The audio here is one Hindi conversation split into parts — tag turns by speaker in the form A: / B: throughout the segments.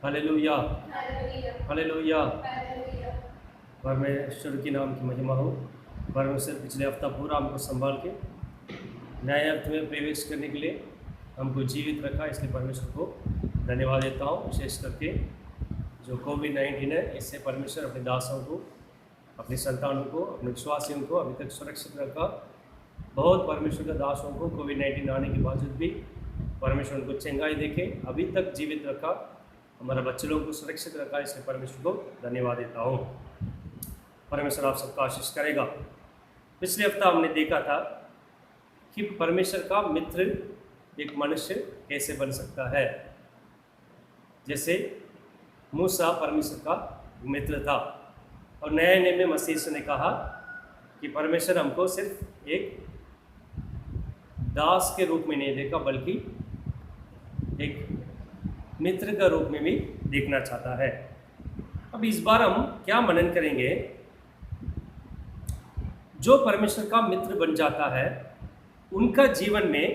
A: Hallelujah, hallelujah. परमेश्वर के नाम की महिमा हो। परमेश्वर पिछले हफ्ता पूरा हमको संभाल के नए हफ्ते में प्रवेश करने के लिए हमको जीवित रखा, इसलिए परमेश्वर को धन्यवाद देता हूँ। विशेष करके जो कोविड-19 है, इससे परमेश्वर अपने दासों को, अपनी संतानों को, अपने विश्वासियों को अभी तक सुरक्षित रखा। बहुत परमेश्वर के दासों को कोविड-19 आने के बावजूद भी परमेश्वर उनको चंगाई देके अभी तक जीवित रखा, हमारे बच्चे लोगों को सुरक्षित रखा, इसलिए परमेश्वर को धन्यवाद देता हूँ। परमेश्वर आप सबका आशीष करेगा। पिछले हफ्ता हमने देखा था कि परमेश्वर का मित्र एक मनुष्य कैसे बन सकता है। जैसे मूसा परमेश्वर का मित्र था, और नए नियम में मसीह ने कहा कि परमेश्वर हमको सिर्फ एक दास के रूप में नहीं देखा, बल्कि एक मित्र का रूप में भी देखना चाहता है। अब इस बार हम क्या मनन करेंगे, जो परमेश्वर का मित्र बन जाता है उनका जीवन में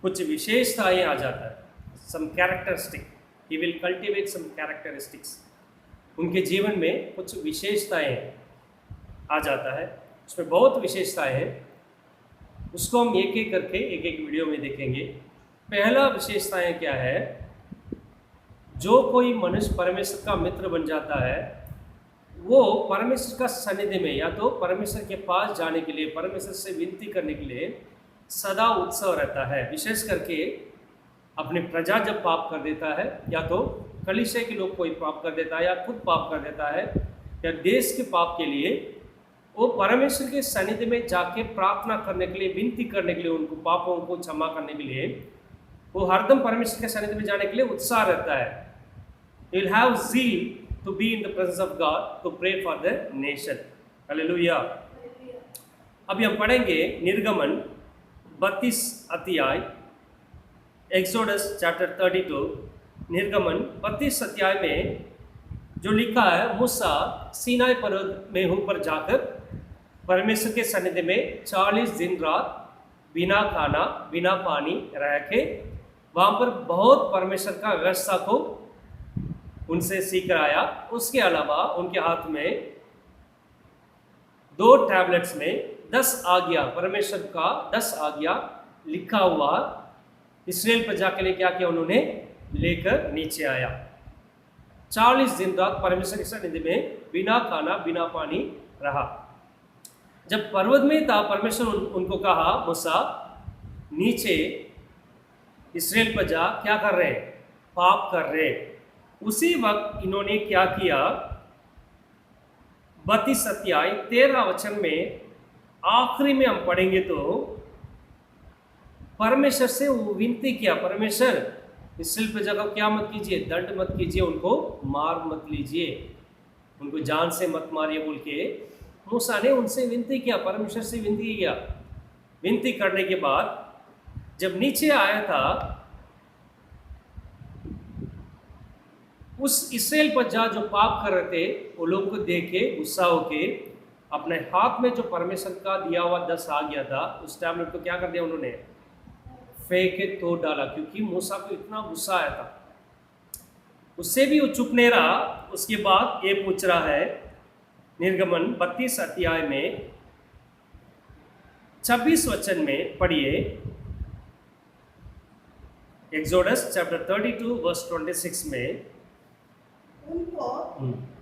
A: कुछ विशेषताएं आ जाता है। Some characteristic, he will cultivate some characteristics. उनके जीवन में कुछ विशेषताएं आ जाता है, उसमें बहुत विशेषताएं हैं। उसको हम एक एक करके एक एक वीडियो में देखेंगे। पहला विशेषताएं क्या है, जो कोई मनुष्य परमेश्वर का मित्र बन जाता है वो परमेश्वर का सानिध्य में, या तो परमेश्वर के पास जाने के लिए, परमेश्वर से विनती करने के लिए सदा उत्सव रहता है। विशेष करके अपनी प्रजा जब पाप कर देता है, या तो कलीसिया के लोग कोई पाप कर देता है, या खुद पाप कर देता है, या देश के पाप के लिए वो परमेश्वर के सानिध्य में जाके प्रार्थना करने के लिए, विनती करने के लिए, उनको पापों को क्षमा करने के लिए वो हरदम परमेश्वर के सानिध्य में जाने के लिए उत्साह रहता है। He will have zeal to be in the presence of God to pray for the nation. Hallelujah. अभी हम पढ़ेंगे निर्गमन 32 अध्याय, एक्सोडस चैप्टर 32। निर्गमन 32 अध्याय में जो लिखा है, मूसा सीनाई पर्वत में ऊपर जाकर परमेश्वर के सानिध्य में 40 दिन रात बिना खाना बिना पानी रह के वहाँ पर बहुत परमेश्वर का व्यवस्था को उनसे सीख कर आया। उसके अलावा उनके हाथ में 2 टैबलेट्स में 10 आज्ञा, परमेश्वर का 10 आज्ञा लिखा हुआ इस्राएल प्रजा के लिए क्या किया, उन्होंने लेकर नीचे आया। 40 दिन रात परमेश्वर के सानिध्य में बिना खाना बिना पानी रहा। जब पर्वत में था, परमेश्वर उनको कहा, मूसा नीचे इस्राएल प्रजा क्या कर रहे हैं, पाप कर रहे हैं। उसी वक्त इन्होंने क्या किया, 32 अध्याय 13 वचन में आखिरी में हम पढ़ेंगे तो परमेश्वर से वो विनती किया, परमेश्वर इस्राएल प्रजा को क्या मत कीजिए, दंड मत कीजिए, उनको मार मत लीजिए, उनको जान से मत मारिए बोल के मूसा ने उनसे विनती किया, परमेश्वर से विनती किया। विनती करने के बाद जब नीचे आया था, उस इस्राएल प्रजा जो पाप कर रहे थे वो लोग को देख के गुस्सा होके अपने हाथ में जो परमेश्वर का दिया हुआ 10 आज्ञा था, उस टैबलेट को क्या कर दिया, उन्होंने फेंक के तोड़ डाला, क्योंकि मूसा को इतना गुस्सा आया था। उससे भी वो चुप नहीं रहा। उसके बाद ये पूछ रहा है, निर्गमन 32 अध्याय में 26 वचन में पढ़िए, एक्सोडस चैप्टर 32 वर्स 26 में,
B: उनको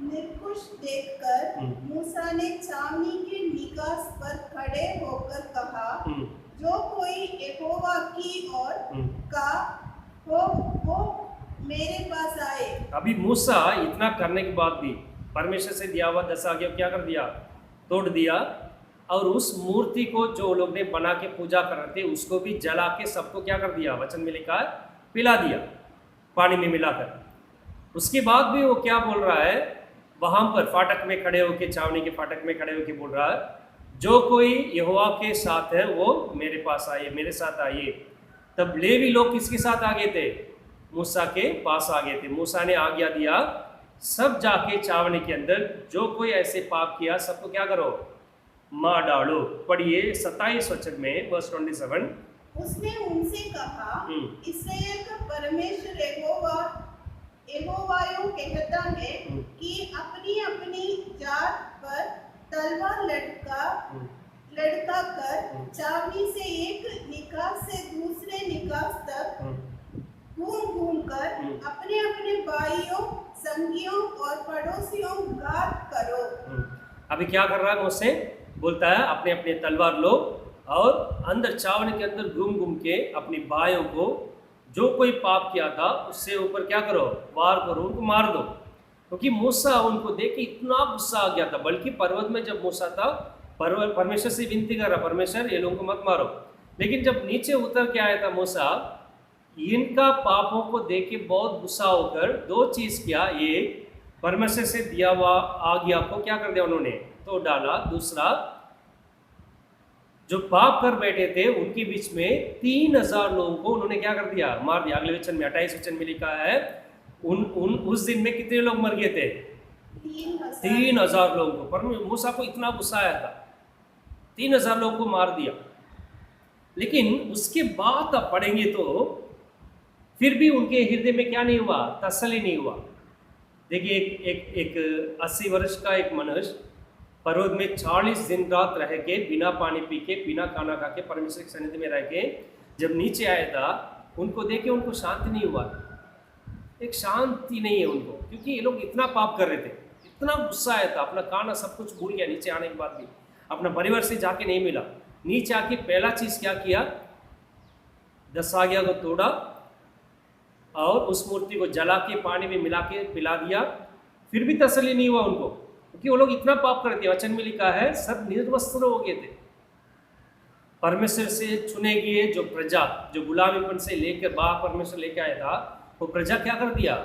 B: निर्कुश देखकर मूसा ने छावनी के निकास पर खड़े होकर कहा, जो कोई यहोवा की ओर का हो वो मेरे पास आए। अभी
A: मूसा इतना करने के बाद भी परमेश्वर से दिया हुआ 10 आज्ञा क्या कर दिया, तोड़ दिया, और उस मूर्ति को जो लोग ने बना के पूजा कर रहे थे उसको भी जला के सबको क्या कर दिया, वचन में लिखा है, पिला दिया पानी में मिलाकर। उसके बाद भी वो क्या बोल रहा है, वहां पर फाटक में खड़े होके, छावनी के फाटक में खड़े होके बोल रहा है, जो कोई यहोवा के साथ है वो मेरे पास आइए, मेरे साथ आइए। तब लेवी लोग किसके साथ आ गए थे, मूसा के पास आ गए थे। मूसा ने आज्ञा दिया, सब जाके छावनी के अंदर जो कोई ऐसे पाप किया सबको क्या करो, मार डालो। पढ़िए 27 वचन में वर्स 27।
B: उसने उनसे कहा, इस्राएल का परमेश्वर यहोवा लड़का कर चावनी से एक निकास से दूसरे निकास तक घूम घूम कर अपने अपने भाइयों, संगियों और पड़ोसियों घात करो।
A: अभी क्या कर रहा है मुझसे? बोलता है अपने अपने तलवार लो और अंदर चावनी के अंदर घूम घूम के अपने भाइयों को जो कोई पाप किया था उससे ऊपर क्या करो, वार करो, उनको मार दो। क्योंकि मूसा उनको देख के इतना गुस्सा आ गया था, बल्कि पर्वत में जब मूसा था परमेश्वर से विनती कर रहा, परमेश्वर ये लोगों को मत मारो। लेकिन जब नीचे उतर के आया था मूसा, इनका पापों को देख के बहुत गुस्सा होकर दो चीज किया। ये परमेश्वर से दिया हुआ आज्ञा को क्या कर दिया उन्होंने, तो डाला। दूसरा, जो पाप कर बैठे थे उनके बीच में 3000 लोगों को उन्होंने क्या कर दिया, मार दिया। अगले वचन में 28 वचन में लिखा है उस दिन में कितने लोग मर गए थे? 3000 लोगों को। पर मूसा को इतना गुस्सा आया था, 3000 लोगों को मार दिया। लेकिन उसके बाद आप पढ़ेंगे तो फिर भी उनके हृदय में क्या नहीं हुआ, तसल्ली नहीं हुआ। देखिए एक 80 वर्ष का एक मनुष्य पर्वत में 40 दिन रात रह के बिना पानी पी के बिना खाना खा के परमेश्वर के सन्निधि में रह के जब नीचे आया था, उनको देख के उनको शांति नहीं हुआ। एक शांति नहीं है उनको, क्योंकि ये लोग इतना पाप कर रहे थे, इतना गुस्सा आया था, अपना खाना सब कुछ भूल गया। नीचे आने के बाद भी अपना परिवार से जाके नहीं मिला। नीचे आके पहला चीज क्या किया, 10 आज्ञा को तोड़ा और उस मूर्ति को जला के पानी में मिला के पिला दिया। फिर भी तसल्ली नहीं हुआ उनको, क्योंकि वो लोग इतना पाप करते थे। वचन में लिखा है सब निर्वस्त्र हो गए थे। परमेश्वर से चुने गए जो प्रजा, जो गुलामीपन से लेकर बाहर परमेश्वर लेके आया था, वो प्रजा क्या कर दिया,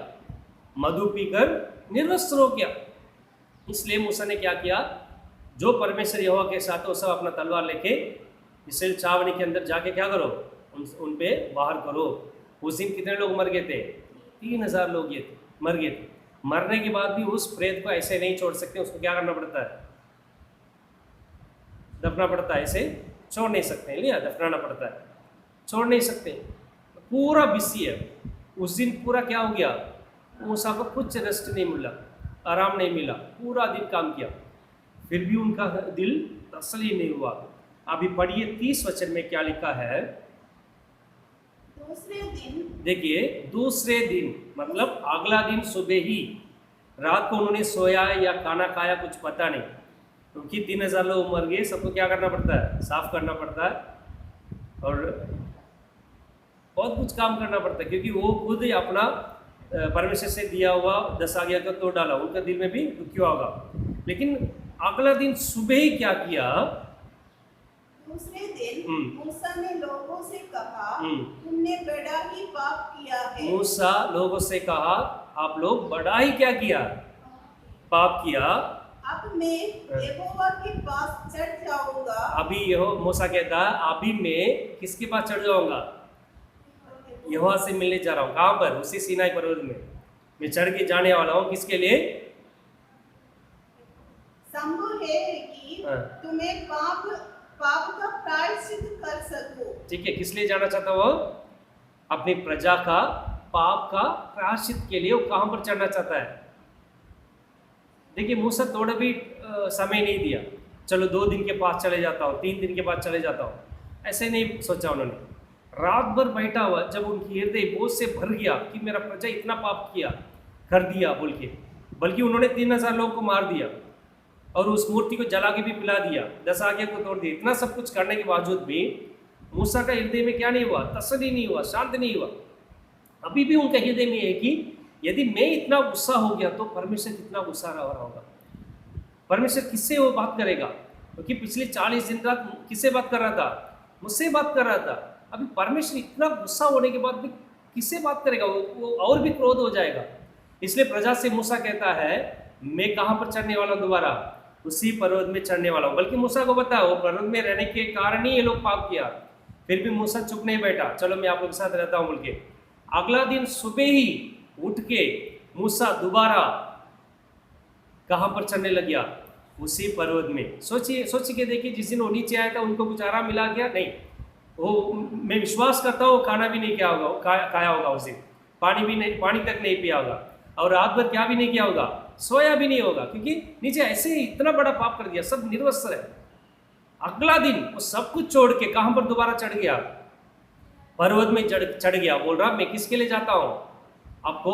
A: मधु पीकर निर्वस्त्र हो गया। इसलिए मूसा ने क्या किया, जो परमेश्वर यहोवा के साथ वो सब अपना तलवार लेके इसराइल छावनी के अंदर जाके क्या करो, उन पे बाहर करो। उस दिन कितने लोग मर गए थे? 3000 लोग ये थे, मर गए थे। मरने के बाद भी उस प्रेत को ऐसे नहीं छोड़ सकते, उसको क्या करना पड़ता है, दफना पड़ता है। ऐसे छोड़ नहीं सकते, लिया दफनाना पड़ता है, छोड़ नहीं सकते। पूरा बिजी है उस दिन, पूरा क्या हो गया, मूसा को कुछ रेस्ट नहीं मिला, आराम नहीं मिला, पूरा दिन काम किया। फिर भी उनका दिल तसल्ली नहीं हुआ। अभी पढ़िए 30 वचन में क्या लिखा है।
B: दूसरे दिन,
A: देखिए दूसरे दिन मतलब अगला दिन सुबह ही, रात को उन्होंने सोया या खाना खाया कुछ पता नहीं, क्योंकि 3000 लोग मर गए। सबको क्या करना पड़ता है, साफ करना पड़ता है और बहुत कुछ काम करना पड़ता है, क्योंकि वो खुद ही अपना परमेश्वर से दिया हुआ 10 आज्ञा को तोड़ डाला। उनका दिल में भी दुखी होगा। लेकिन अगला दिन सुबह ही क्या किया,
B: दूसरे दिन मूसा ने लोगों से कहा, तुमने बड़ा ही पाप किया है।
A: मूसा लोगों से कहा, आप लोग बड़ा ही क्या किया, पाप किया।
B: अब मैं यहोवा के पास चढ़ जाऊंगा।
A: अभी यहो मूसा कहता है, अभी मैं किसके पास चढ़ जाऊंगा, यहोवा से मिलने जा रहा हूँ। कहाँ पर, उसी सीनाई पर्वत में मैं चढ़ के जाने वाला हूँ। किसके लिए,
B: संभव है कि तुम्हें पाप का प्रायश्चित कर सको।
A: ठीक है, किस लिए जाना चाहता वो, अपनी प्रजा का पाप का प्रायश्चित के लिए वो कहाँ पर चढ़ना चाहता है। देखिए मूसा थोड़ा भी समय नहीं दिया, चलो 2 दिन के पास चले जाता हूँ, 3 दिन के बाद चले जाता हूँ, ऐसे नहीं सोचा उन्होंने। रात भर बैठा हुआ, जब उनकी हृदय बोझ से भर गया कि मेरा प्रजा इतना पाप किया कर दिया बोल के, बल्कि उन्होंने 3000 लोगों को मार दिया और उस मूर्ति को जला के भी पिला दिया, 10 आज्ञा को तोड़ दिया। इतना सब कुछ करने के बावजूद भी मूसा का हृदय में क्या नहीं हुआ, तसल्ली नहीं हुआ, शांत नहीं हुआ। अभी भी उनका हृदय में है कि यदि मैं इतना गुस्सा हो गया तो परमेश्वर कितना गुस्सा रहा होगा, परमेश्वर किससे वो बात करेगा। क्योंकि पिछले 40 दिन रात किससे बात कर रहा था, मुझसे बात कर रहा था। अभी परमेश्वर इतना गुस्सा होने के बाद भी किससे बात करेगा, वो और भी क्रोध हो जाएगा। इसलिए प्रजा से मूसा कहता है, मैं कहाँ पर चढ़ने वाला हूँ, दोबारा उसी पर्वत में चढ़ने वाला हूँ। बल्कि मूसा को पता है वो पर्वत में रहने के कारण ही ये लोग पाप किया। फिर भी मूसा चुप नहीं बैठा, चलो मैं आप लोग के साथ रहता हूँ बोल के। अगला दिन सुबह ही उठ के मूसा दोबारा कहाँ पर चढ़ने लग गया, उसी पर्वत में। सोचिए के देखिए, जिस दिन वो नीचे आया था उनको कुछ आराम मिला क्या, नहीं। वो मैं विश्वास करता हूँ खाना भी नहीं खाया होगा उस दिन, पानी तक नहीं पिया होगा, और रात भर क्या भी नहीं किया होगा, सोया भी नहीं होगा, क्योंकि नीचे ऐसे ही इतना बड़ा पाप कर दिया, सब निर्वस्त्र है। अगला दिन वो सब कुछ छोड़ के कहां पर दोबारा चढ़ गया? पर्वत में चढ़ गया। बोल रहा मैं किसके लिए जाता हूं? आपको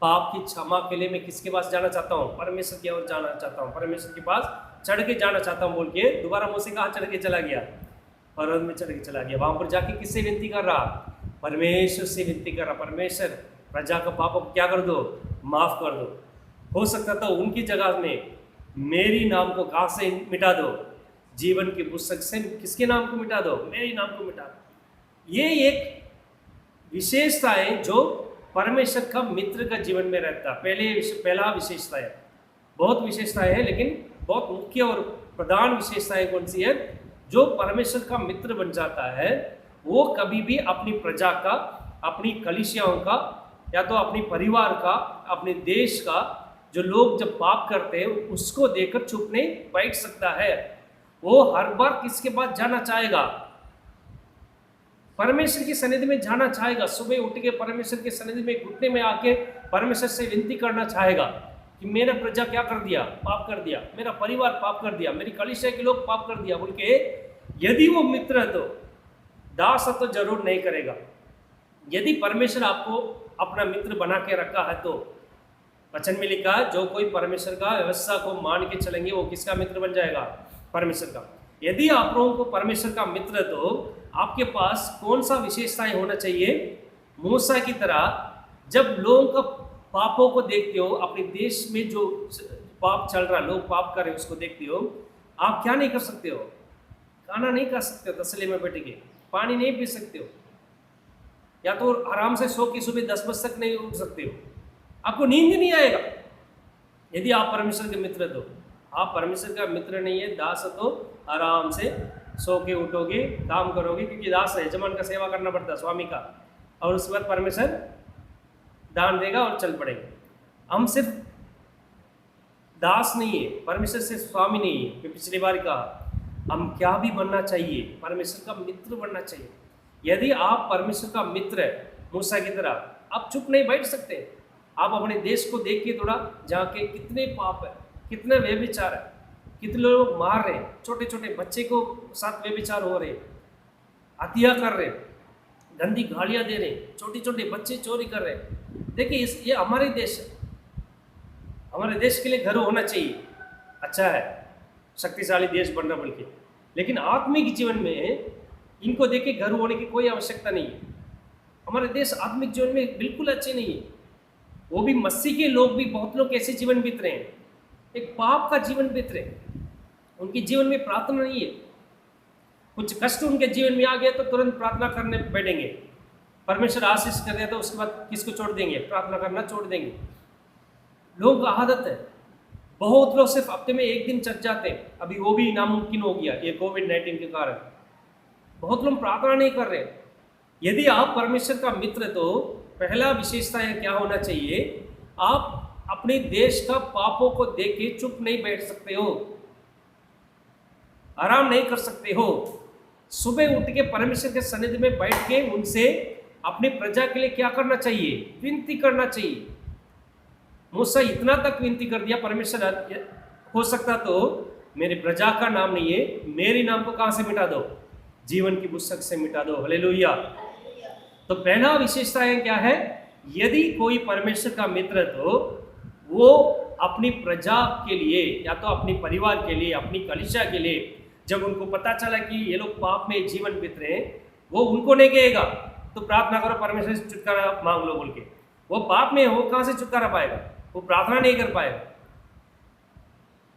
A: पाप की क्षमा के लिए मैं किसके पास जाना चाहता हूं? परमेश्वर की ओर जाना चाहता हूं, परमेश्वर के पास चढ़ के जाना चाहता हूं बोल के दोबारा मूसा कहां चढ़ के चला गया? पर्वत में चढ़ के चला गया। वहां पर जाके किससे विनती कर रहा? परमेश्वर से विनती कर रहा, परमेश्वर प्रजा का पाप को क्या कर दो? माफ कर दो। हो सकता था उनकी जगह में मेरी नाम को कहां से मिटा दो? जीवन की पुस्तक से किसके नाम को मिटा दो? मेरी नाम को मिटा दो। ये एक विशेषता है जो परमेश्वर का मित्र का जीवन में रहता। पहला विशेषता है, बहुत विशेषताएं है लेकिन बहुत मुख्य और प्रधान विशेषताएं कौन सी है? जो परमेश्वर का मित्र बन जाता है वो कभी भी अपनी प्रजा का, अपनी कलीसियाओं का, या तो अपनी परिवार का, अपने देश का जो लोग जब पाप करते हैं उसको देखकर चुप नहीं बैठ सकता है। वो हर बार किसके पास जाना चाहेगा? परमेश्वर की सन्निधि में जाना चाहेगा। सुबह उठ के परमेश्वर के सन्निधि में घुटने में आके परमेश्वर से विनती करना चाहेगा कि मेरा प्रजा क्या कर दिया? पाप कर दिया, मेरा परिवार पाप कर दिया, मेरी कलीसिया के लोग पाप कर दिया बोल के। यदि वो मित्र है तो दास तो जरूर नहीं करेगा। यदि परमेश्वर आपको अपना मित्र बना के रखा है तो वचन में लिखा है जो कोई परमेश्वर का व्यवस्था को मान के चलेंगे वो किसका मित्र बन जाएगा? परमेश्वर का। यदि आप लोगों को परमेश्वर का मित्र है तो आपके पास कौन सा विशेषताएं होना चाहिए? मूसा की तरह जब लोगों का पापों को देखते हो, अपने देश में जो पाप चल रहा, लोग पाप कर रहे उसको देखते हो, आप क्या नहीं कर सकते हो? खाना नहीं खा सकते हो, तसल्ली में बैठ के पानी नहीं पी सकते हो, या तो आराम से सो के सुबह 10 बजे तक नहीं उठ सकते हो, आपको नींद नहीं आएगा। यदि आप परमेश्वर के मित्र तो आप परमेश्वर का मित्र नहीं है, दास तो आराम से सो के उठोगे, काम करोगे, क्योंकि दास है, यजमान का सेवा करना पड़ता है, स्वामी का, और उसके बाद परमेश्वर दान देगा और चल पड़ेंगे। हम सिर्फ दास नहीं है, परमेश्वर से स्वामी नहीं है। मैं पिछली बार कहा हम क्या भी बनना चाहिए? परमेश्वर का मित्र बनना चाहिए। यदि आप परमेश्वर का मित्र है मूसा की तरह, आप चुप नहीं बैठ सकते। आप अपने देश को देख के थोड़ा जाके कितने पाप है, कितने व्यभिचार है, कितने लोग मार रहे हैं, छोटे छोटे बच्चे को साथ व्यभिचार हो रहे, हत्या कर रहे, गंदी गालियां दे रहे, छोटे छोटे बच्चे चोरी कर रहे। देखिए ये हमारे देश है, हमारे देश के लिए घर होना चाहिए, अच्छा है, शक्तिशाली देश बनना बोल के, लेकिन आत्मिक जीवन में इनको देख के घर होने की कोई आवश्यकता नहीं है। हमारे देश आत्मिक जीवन में बिल्कुल अच्छे नहीं है। वो भी मसीह के लोग भी, बहुत लोग ऐसे जीवन बीत रहे हैं, एक पाप का जीवन बीत रहे हैं, उनके जीवन में प्रार्थना नहीं है। कुछ कष्ट उनके जीवन में आ गया तो तुरंत प्रार्थना करने बैठेंगे, परमेश्वर आशीष कर दिया तो उसके बाद किसको छोड़ देंगे? प्रार्थना करना छोड़ देंगे। लोगों का आदत है। बहुत लोग सिर्फ हफ्ते में एक दिन चर्च जाते हैं, अभी वो भी नामुमकिन हो गया ये कोविड-19 के कारण। बहुत लोग प्रार्थना नहीं कर रहे। यदि आप परमेश्वर का मित्र तो पहला विशेषता क्या होना चाहिए? आप अपने देश का पापों को देख के चुप नहीं बैठ सकते हो, आराम नहीं कर सकते हो। सुबह उठ के परमेश्वर के सन्निधि में बैठ के उनसे अपनी प्रजा के लिए क्या करना चाहिए? विनती करना चाहिए। मूसा इतना तक विनती कर दिया, परमेश्वर हो सकता तो मेरे प्रजा का नाम नहीं है, मेरे नाम को कहां से मिटा दो? जीवन की पुस्तक से मिटा दो। हालेलुया। तो पहला विशेषता है क्या है? यदि कोई परमेश्वर का मित्र तो वो अपनी प्रजा के लिए, या तो अपनी परिवार के लिए, अपनी कलीसिया के लिए, जब उनको पता चला कि ये लोग पाप में जीवन बीत रहे हैं, वो उनको नहीं कहेगा तो प्रार्थना करो परमेश्वर से छुटकारा मांग लो बोल के। वो पाप में है, वो कहां से छुटकारा पाएगा? वो प्रार्थना नहीं कर पाएगा।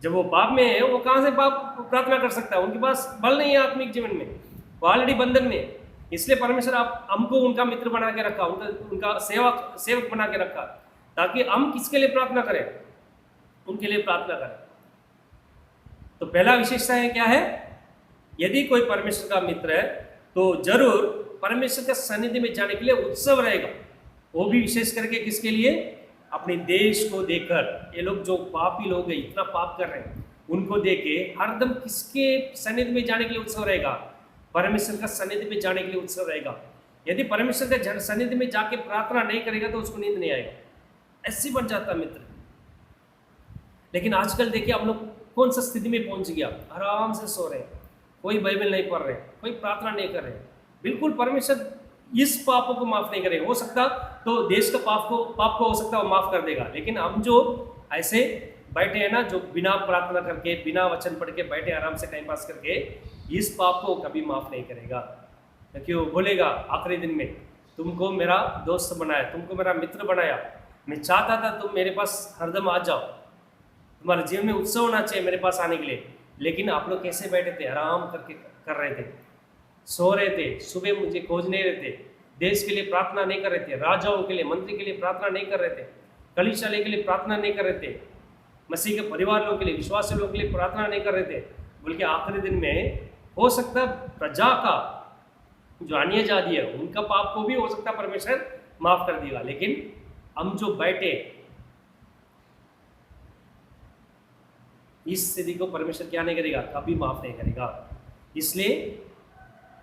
A: जब वो पाप में है वो कहां से पाप प्रार्थना कर सकता है? उनके पास बल नहीं है आत्मिक जीवन में, वो ऑलरेडी बंधन में। इसलिए परमेश्वर आप हमको उनका मित्र बना के रखा, उनका सेवक बना के रखा, ताकि हम किसके लिए प्रार्थना करें? उनके लिए प्रार्थना करें। तो पहला विशेषता है क्या है? यदि कोई परमेश्वर का मित्र है तो जरूर परमेश्वर के सन्निधि में जाने के लिए उत्सव रहेगा। वो भी विशेष करके किसके लिए? अपने देश को देखकर। ये लोग जो पापी लोग हैं, इतना पाप कर रहे हैं, उनको देख के हरदम किसके सन्निधि में जाने के लिए उत्सव रहेगा? परमेश्वर का सन्निधि में जाने के लिए उत्सव रहेगा। यदि परमेश्वर के सन्निधि में जाके प्रार्थना नहीं करेगा तो उसको नींद नहीं आएगा, ऐसी बन जाता मित्र। लेकिन आजकल देखिए हम लोग कौन सा स्थिति में पहुंच गया? आराम से सो रहे हैं, कोई बाइबल नहीं पढ़ रहे, कोई प्रार्थना नहीं कर रहे, बिल्कुल परमेश्वर इस पापों को माफ नहीं करेगा। हो सकता तो देश का पाप को हो सकता है वो माफ कर देगा, लेकिन हम जो ऐसे बैठे हैं ना, जो बिना प्रार्थना करके बिना वचन पढ़ के बैठे आराम से टाइम पास करके, इस पाप को कभी माफ नहीं करेगा। क्योंकि वो बोलेगा आखिरी दिन में, तुमको मेरा दोस्त बनाया, तुमको मेरा मित्र बनाया, मैं चाहता था तुम मेरे पास हरदम आ जाओ, तुम्हारे जीवन में उत्सव होना चाहिए मेरे पास आने के लिए, लेकिन आप लोग कैसे बैठे थे, आराम करके कर रहे थे, सो रहे थे, सुबह मुझे खोज नहीं रहे थे, देश के लिए प्रार्थना नहीं कर रहे थे, राजाओं के लिए मंत्री के लिए प्रार्थना नहीं कर रहे थे, कलीसिया के लिए प्रार्थना नहीं कर रहे थे, मसीह के परिवार लोगों के लिए, विश्वासी लोगों के लिए प्रार्थना नहीं कर रहे थे। बल्कि आखिरी दिन में हो सकता है प्रजा का जो अन्य जाति है उनका पाप को भी हो सकता है परमेश्वर माफ कर देगा, लेकिन हम जो बैठे इस स्थिति को परमेश्वर क्या नहीं करेगा, कभी माफ नहीं करेगा। इसलिए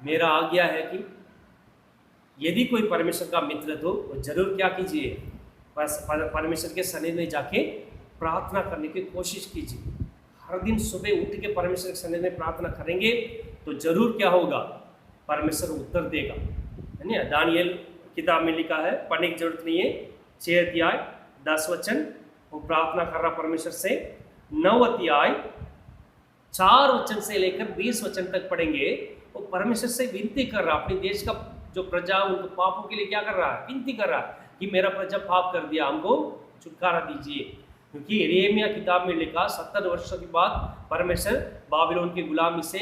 A: मेरा आज्ञा है कि यदि कोई परमेश्वर का मित्र तो जरूर क्या कीजिए, परमेश्वर के सनिधि में जाके प्रार्थना करने की कोशिश कीजिए। हर दिन सुबह उठ के परमेश्वर के सनिधि में प्रार्थना करेंगे तो जरूर क्या होगा, परमेश्वर उत्तर देगा। है ना, दानियल किताब में लिखा है, पढ़ने की जरूरत नहीं है, 6 अध्याय 10 वचन, वो प्रार्थना कर रहा परमेश्वर से। 9 अध्याय 4 वचन से लेकर 20 वचन तक पढ़ेंगे, वो परमेश्वर से विनती कर रहा, अपने देश का जो प्रजा उनको पापों के लिए क्या कर रहा है, विनती कर रहा कि मेरा प्रजा पाप कर दिया, हमको छुटकारा दीजिए। क्योंकि यिर्मयाह किताब में लिखा 70 वर्षों के बाद परमेश्वर बाबिलोन की गुलामी से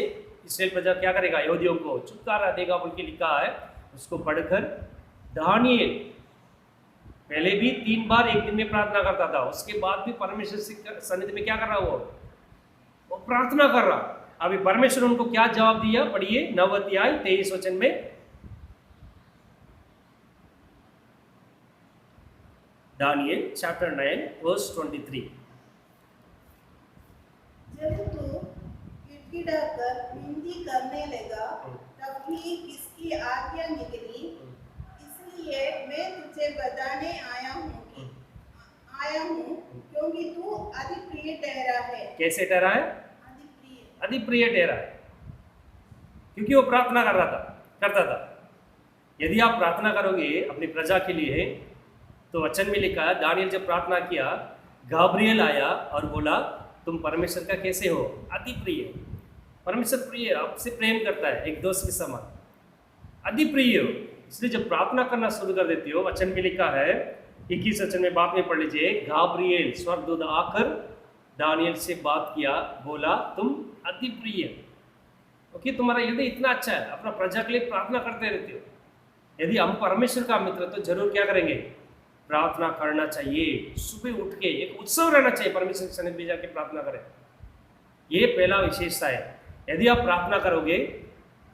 A: इस्राएल प्रजा क्या करेगा, यहूदियों को छुटकारा देगा बोल के लिखा है। उसको पढ़कर दानियल पहले भी 3 बार एक दिन में प्रार्थना करता था, उसके बाद भी परमेश्वर से सन्निधि में क्या कर रहा, वो प्रार्थना कर रहा। अभी परमेश्वर उनको क्या जवाब दिया, पढ़िए 9 अध्याय 23 वचन में, दानियल चैप्टर 9 वर्स 23।
B: जब तू गिड़गिड़ाकर विनती करने लगा तब भी किसकी आज्ञा निकली, इसलिए मैं तुझे बताने आया हूँ क्योंकि तू अति प्रिय ठहरा है।
A: कैसे ठहरा है, अति प्रिय ठहरा है, क्योंकि वो प्रार्थना करता था। यदि आप प्रार्थना करोगे अपनी प्रजा के लिए तो वचन में लिखा है, दानियल जब प्रार्थना किया, गाब्रिएल आया और बोला तुम परमेश्वर का कैसे हो, अति प्रिय। परमेश्वर प्रिय, आपसे प्रेम करता है एक दोस्त के समान, अति प्रिय हो। इसलिए जब प्रार्थना करना शुरू कर देती हो, वचन में लिखा है 21 वचन में, बात में पढ़ लीजिए, गाब्रिएल स्वर्गदूत आकर दानियल से बात किया, बोला तुम अति प्रिय, क्योंकि तुम्हारा हृदय इतना अच्छा है, अपना प्रजा के लिए प्रार्थना करते रहते हो। यदि हम परमेश्वर का मित्र तो जरूर क्या करेंगे, प्रार्थना करना चाहिए। सुबह उठ के एक उत्सव रहना चाहिए, परमेश्वर के सन्निधि में जाके प्रार्थना करें। ये पहला विशेषता है। यदि आप प्रार्थना करोगे,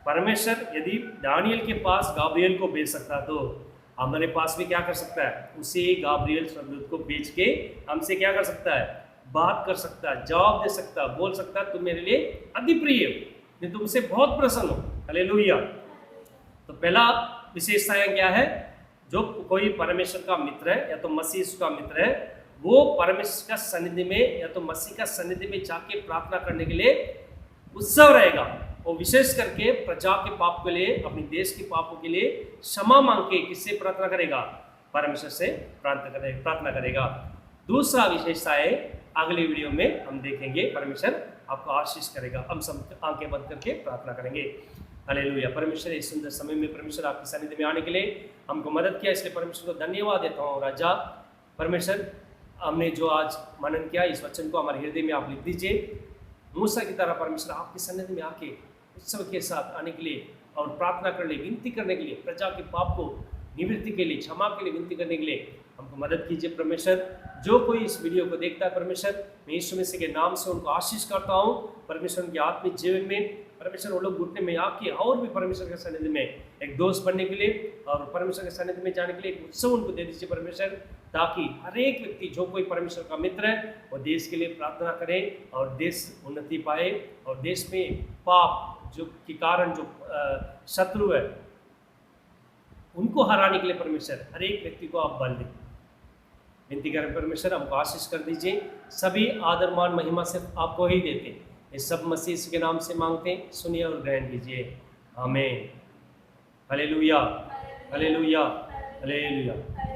A: परमेश्वर यदि दानियल के पास गाब्रिएल को भेज सकता तो हमारे पास भी क्या कर सकता है, उसे गाब्रिएल स्वर्गदूत को भेज के हमसे क्या कर सकता है, बात कर सकता है, जवाब दे सकता है, बोल सकता है तुम मेरे लिए अति प्रिय, मैं तुमसे बहुत प्रसन्न हूँ। हालेलुया। तो पहला विशेषता क्या है, जो कोई परमेश्वर का मित्र है या तो मसीह का मित्र है, वो परमेश्वर का सन्निधि में या तो मसीह का सन्निधि में जाके प्रार्थना करने के लिए उत्सव रहेगा। वो विशेष करके प्रजा के पाप के लिए, अपने देश के पापों के लिए क्षमा मांग के किससे प्रार्थना करेगा, परमेश्वर से प्रार्थना करेगा। दूसरा विशेषता है, अगले वीडियो में हम देखेंगे, परमेश्वर आपको आशीष करेगा। हम सब आंखें बंद करके प्रार्थना करेंगे। हालेलुया। परमेश्वर इस सुंदर समय में परमेश्वर आपकी सन्निधि में आने के लिए हमको मदद किया, इसलिए परमेश्वर को धन्यवाद देता हूँ। राजा परमेश्वर, हमने जो आज मनन किया, इस वचन को हमारे हृदय में आप लिख दीजिए। मूसा की तरह परमेश्वर आपकी सन्निधि में आके उत्सव के साथ आने के लिए और प्रार्थना करने, विनती करने के लिए, प्रजा के पाप को निवृत्ति के लिए, क्षमा के लिए विनती करने के लिए हमको मदद कीजिए। परमेश्वर, जो कोई इस वीडियो को देखता है परमेश्वर, मैं यीशु मसीह के नाम से उनको आशीष करता हूँ। परमेश्वर उनके आत्मिक जीवन में परमेश्वर वो लोग घुटने में आके और भी परमेश्वर के सन्निधि में एक दोस्त बनने के लिए और परमेश्वर के सन्निधि में जाने के लिए एक उत्सव उनको दे दीजिए परमेश्वर, ताकि हर एक व्यक्ति जो कोई परमेश्वर का मित्र है वो देश के लिए प्रार्थना करे और देश उन्नति पाए, और देश में पाप जो के कारण जो शत्रु है उनको हराने के लिए परमेश्वर हर एक व्यक्ति को आप बल दें। विनती करें परमेश्वर, हमको आशीष कर दीजिए। सभी आदर मान महिमा सिर्फ आपको ही देते हैं। ये सब मसीह के नाम से मांगते हैं, सुनिए और ग्रहण कीजिए। आमीन। Hallelujah, hallelujah, hallelujah.